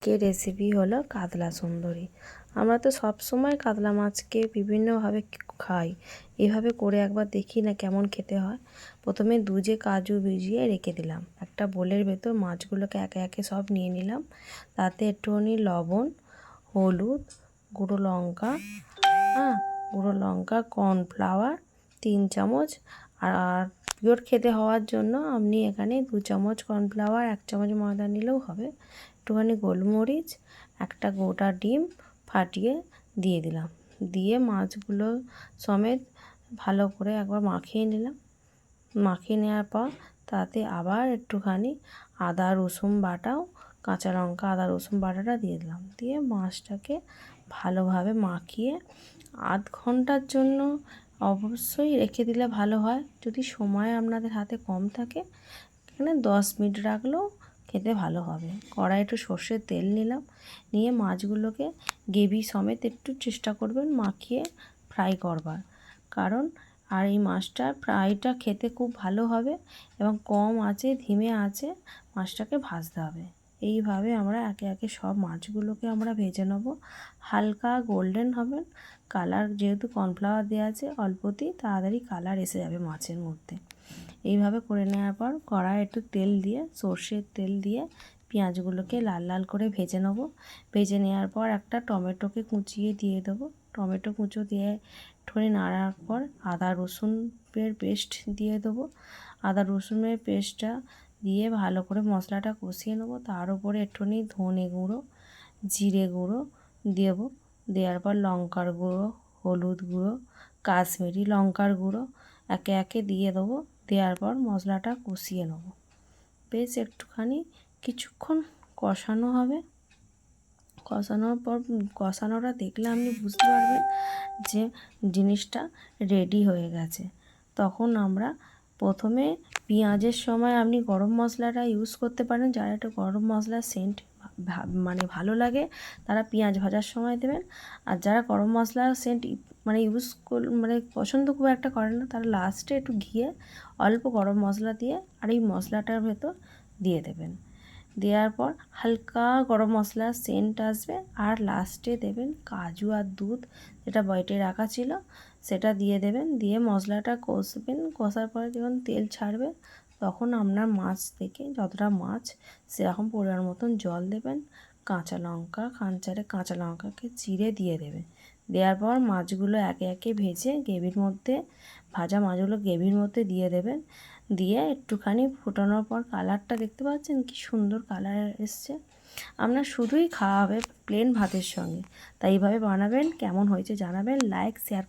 আজকের রেসিপি হলো কাতলা সুন্দরী। আমরা তো সব সময় কাতলা মাছকে বিভিন্নভাবে খাই, এভাবে করে একবার দেখি না কেমন খেতে হয়। প্রথমে দুধে কাজু ভিজিয়ে রেখে দিলাম, একটা বোলের ভেতর মাছগুলোকে একে একে সব নিয়ে নিলাম। তাতে একটুখানি লবণ, হলুদ, গুঁড়ো লঙ্কা, গুঁড়ো লঙ্কা, কর্নফ্লাওয়ার 3 চামচ, আর পিওর খেতে হওয়ার জন্য আপনি এখানে 2 চামচ কর্নফ্লাওয়ার, 1 চামচ ময়দা নিলেও হবে। একটুখানি গোলমরিচ, একটা গোটা ডিম ফাটিয়ে দিয়ে দিলাম। দিয়ে মাছগুলো সমেত ভালো করে একবার মাখিয়ে নিলাম। মাখিয়ে নেওয়ার পর তাতে আবার একটুখানি আদা রসুন বাটাও, কাঁচা লঙ্কা আদা রসুন বাটাটা দিয়ে দিলাম। দিয়ে মাছটাকে ভালোভাবে মাখিয়ে আধ ঘন্টার জন্য অবশ্যই রেখে দিলে ভালো হয়। যদি সময় আপনাদের হাতে কম থাকে, এখানে 10 মিনিট রাখলেও খেতে ভালো হবে। কড়াই একটু সর্ষের তেল নিলাম, নিয়ে মাছগুলোকে গ্রেভি সমেত একটু চেষ্টা করবেন মাখিয়ে ফ্রাই করবার, কারণ আর এই মাছটা ফ্রাইটা খেতে খুব ভালো হবে এবং কম আঁচে ধিমে আঁচে মাছটাকে ভাজতে হবে। এইভাবে আমরা একে একে সব মাছগুলোকে আমরা ভেজে নেব। হালকা গোল্ডেন হবে কালার, যেহেতু কর্নফ্লাওয়ার দেওয়া আছে অল্পতেই তাড়াতাড়ি কালার এসে যাবে মাছের মধ্যে। এইভাবে করে নেওয়ার পর কড়াই একটু তেল দিয়ে, সর্ষের তেল দিয়ে পেঁয়াজগুলোকে লাল লাল করে ভেজে নেব। ভেজে নেওয়ার পর একটা টমেটোকে কুচিয়ে দিয়ে দেবো। টমেটো কুচো দিয়ে একটুখানি নাড়ার পর আদা রসুনের পেস্ট দিয়ে দেবো। আদা রসুনের পেস্টটা দিয়ে ভালো করে মশলাটা কষিয়ে নেবো। তার উপরে একটুখানি ধনে গুঁড়ো, জিরে গুঁড়ো দেবো। দেওয়ার পর লঙ্কার গুঁড়ো, হলুদ গুঁড়ো, কাশ্মীরি লঙ্কার গুঁড়ো একে একে দিয়ে দেবো। দেওয়ার পর মশলাটা কষিয়ে নেব। বেশ একটুখানি কিছুক্ষণ কষানো হবে। কষানোর পর কষানোটা দেখলে আপনি বুঝতে পারবেন যে জিনিসটা রেডি হয়ে গেছে। তখন আমরা প্রথমে পেঁয়াজের সময় আপনি গরম মশলাটা ইউজ করতে পারেন। যারা একটু গরম মশলার সেন্ট ভালো লাগে তারা পেঁয়াজ ভাজার সময় দেবেন। আর যারা গরম মশলার সেন্ট ইউজ পছন্দ খুব একটা করে না, তারা লাস্টে একটু ঘিয়ে অল্প গরম মশলা দিয়ে আর এই মশলাটার ভেতর দিয়ে দেবেন। দেওয়ার পর হালকা গরম মশলার সেন্ট আসবে আর লাস্টে দেবেন কাজু আর দুধ, যেটা বেটে রাখা ছিল সেটা দিয়ে দেবেন। দিয়ে মশলাটা কষবেন। কষার পরে যখন তেল ছাড়বে তখন আপনার মাছ থেকে যতটা মাছ সেরকম পরিমাণ মতন জল দেবেন। কাঁচা লঙ্কা, খানচারে কাঁচা লঙ্কাকে চিড়ে দিয়ে দেবেন। দেওয়ার পর মাছগুলো একে একে ভেজে গ্রেভির মধ্যে, ভাজা মাছগুলো গ্রেভির মধ্যে দিয়ে দেবেন। দিয়ে একটুখানি ফোটানোর পর কালারটা দেখতে পাচ্ছেন কি সুন্দর কালার এসছে। আপনার শুধুই খাওয়া হবে প্লেন ভাতের সঙ্গে। তাই এইভাবে বানাবেন, কেমন হয়েছে জানাবেন, লাইক শেয়ার